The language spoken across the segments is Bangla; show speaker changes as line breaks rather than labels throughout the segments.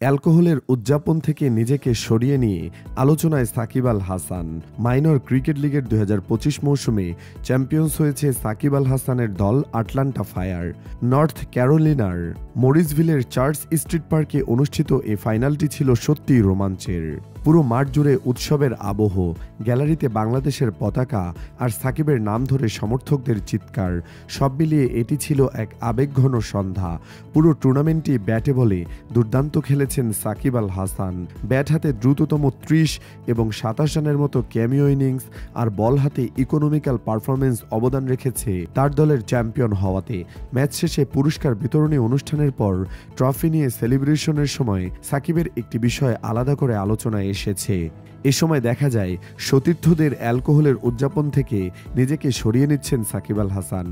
অ্যালকোহলের উদযাপন থেকে নিজেকে সরিয়ে নিয়ে আলোচনায় সাকিব আল হাসান। মাইনর ক্রিকেট লিগের 2025 মৌসুমে চ্যাম্পিয়ন্স হয়েছে সাকিব আল হাসানের দল আটলান্টা ফায়ার। নর্থ ক্যারোলিনার মরিসভিলের চার্চ স্ট্রিট পার্কে অনুষ্ঠিত এ ফাইনালটি ছিল সত্যিই রোমাঞ্চের। পুরো মাঠ জুড়ে উৎসবের আবহ, গ্যালারিতে বাংলাদেশের পতাকা আর সাকিবের নাম ধরে সমর্থকদের চিৎকার, সব মিলিয়ে এটি ছিল এক আবেগঘন সন্ধ্যা। পুরো টুর্নামেন্টটি ব্যাটে বলে দুর্দান্ত খেলেছেন সাকিব আল হাসান। ব্যাট হাতে দ্রুততম 30 এবং 27 রানের মতো ক্যামিও ইনিংস আর বল হাতে ইকোনমিক্যাল পারফরমেন্স অবদান রেখেছে তার দলের চ্যাম্পিয়ন হওয়াতে। ম্যাচ শেষে পুরস্কার বিতরণী অনুষ্ঠানের পর ট্রফি নিয়ে সেলিব্রেশনের সময় সাকিবের একটি বিষয় আলাদা করে আলোচনায় এসেছে। এ সময় দেখা যায় সতীর্থদের অ্যালকোহলের উদযাপন থেকে নিজেকে সরিয়ে নিচ্ছেন সাকিব আল হাসান।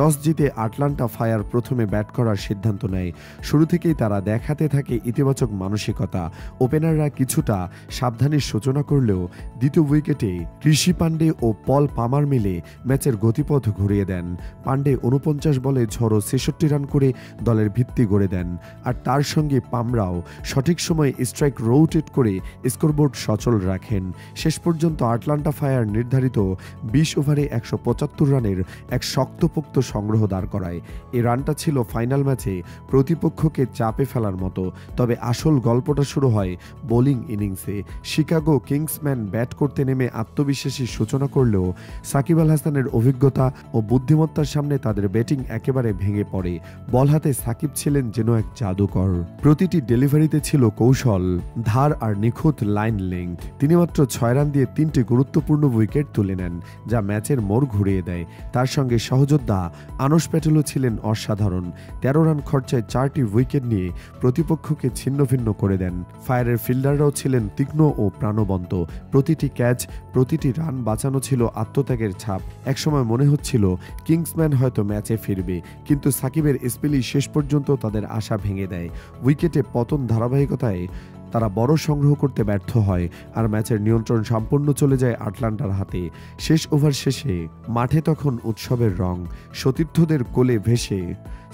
টস জিতে আটলান্টা ফায়ার প্রথমে ব্যাট করার সিদ্ধান্ত নেয়। শুরু থেকেই তারা দেখাতে থাকে ইতিবাচক মানসিকতা। ওপেনাররা কিছুটা সাবধানের সূচনা করলেও দ্বিতীয় উইকেটে ঋষি পান্ডে ও পল পামার মিলে ম্যাচের গতিপথ ঘুরিয়ে দেন। পান্ডে 49 বলে ঝড়ো 66 রান করে দলের ভিত্তি গড়ে দেন, আর তার সঙ্গে পামরাও সঠিক সময়ে স্ট্রাইক রোটেট করে স্কোরবোর্ড সচল রাখেন। শেষ পর্যন্ত আটলান্টা ফায়ার নির্ধারিত 20 ওভারে 175 রানের এক শক্তপোক্ত সংগ্রহ দাঁড় করায়। এই রানটা ছিল ফাইনাল ম্যাচে প্রতিপক্ষকে চাপে ফেলার মতো। তবে আসল গল্পটা শুরু হয় বোলিং ইনিংসে। শিকাগো কিংসম্যান ব্যাট করতে নেমে আত্মবিশ্বাসী সূচনা করলেও সাকিব আল হাসানের অভিজ্ঞতা ও বুদ্ধিমত্তার সামনে তাদের ব্যাটিং একেবারে ভেঙে পড়ে। বল হাতে সাকিব ছিলেন যেন এক জাদুকর। প্রতিটি ডেলিভারিতে ছিল কৌশল, ধার আর নিখুঁত লাইন লেংথ। তিনি মাত্র 6 রান দিয়ে 3টি গুরুত্বপূর্ণ উইকেট তুলে নেন, যা ম্যাচের মোড় ঘুরিয়ে দেয়। তার সঙ্গে সহযোদ্ধা আনুশ প্যাটেলও ছিলেন অসাধারণ। 13 রান খরচায় 4টি উইকেট নিয়ে প্রতিপক্ষকে ছিন্নভিন্ন করে দেন। ফায়ারের ফিল্ডাররাও ছিলেন তীক্ষ্ণ ও প্রাণবন্ত। প্রতিটি ক্যাচ, প্রতিটি রান বাঁচানো ছিল আত্মত্যাগের ছাপ। একসময় মনে হচ্ছিল কিংসম্যান হয়তো ম্যাচে ফিরবে, কিন্তু সাকিবের স্পেলই শেষ পর্যন্ত তাদের আশা ভেঙে দেয়। উইকেটে পতন ধারাবাহিকতায় তারা বড় সংগ্রহ করতে ব্যর্থ হয়, আর ম্যাচের নিয়ন্ত্রণ সম্পূর্ণ চলে যায় আটলান্টার হাতে। শেষ ওভার শেষে মাঠে তখন উৎসবের রং। সতীর্থদের কোলে ভেসে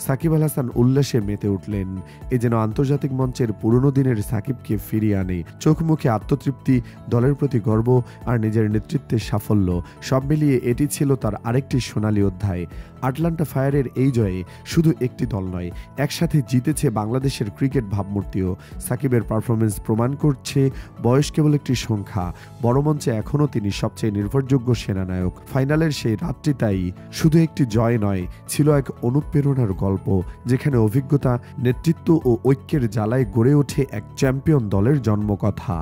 সাকিব আল হাসান উল্লাসে মেতে উঠলেন। এ যেন আন্তর্জাতিক মঞ্চের পুরনো দিনের সাকিবকে ফিরিয়ে আনে। চোখ মুখে আত্মতৃপ্তি, দলের প্রতি গর্ব আর নিজের নেতৃত্বের সাফল্য, সব মিলিয়ে এটি ছিল তার আরেকটি সোনালী অধ্যায়। আটলান্টা ফায়ারের এই জয়ে শুধু একটি দল নয়, একসাথে জিতেছে বাংলাদেশের ক্রিকেট ভাবমূর্তিও। সাকিবের পারফরমেন্স প্রমাণ করছে বয়স কেবল একটি সংখ্যা, বড় মঞ্চে এখনও তিনি সবচেয়ে নির্ভরযোগ্য সেনানায়ক। ফাইনালের সেই রাতটি তাই শুধু একটি জয় নয়, ছিল এক অনুপ্রেরণার গল্প, যেখানে অভিজ্ঞতা, নেতৃত্ব ও ঐক্যের জ্বালায় গড়ে ওঠে এক চ্যাম্পিয়ন দলের জন্মকথা।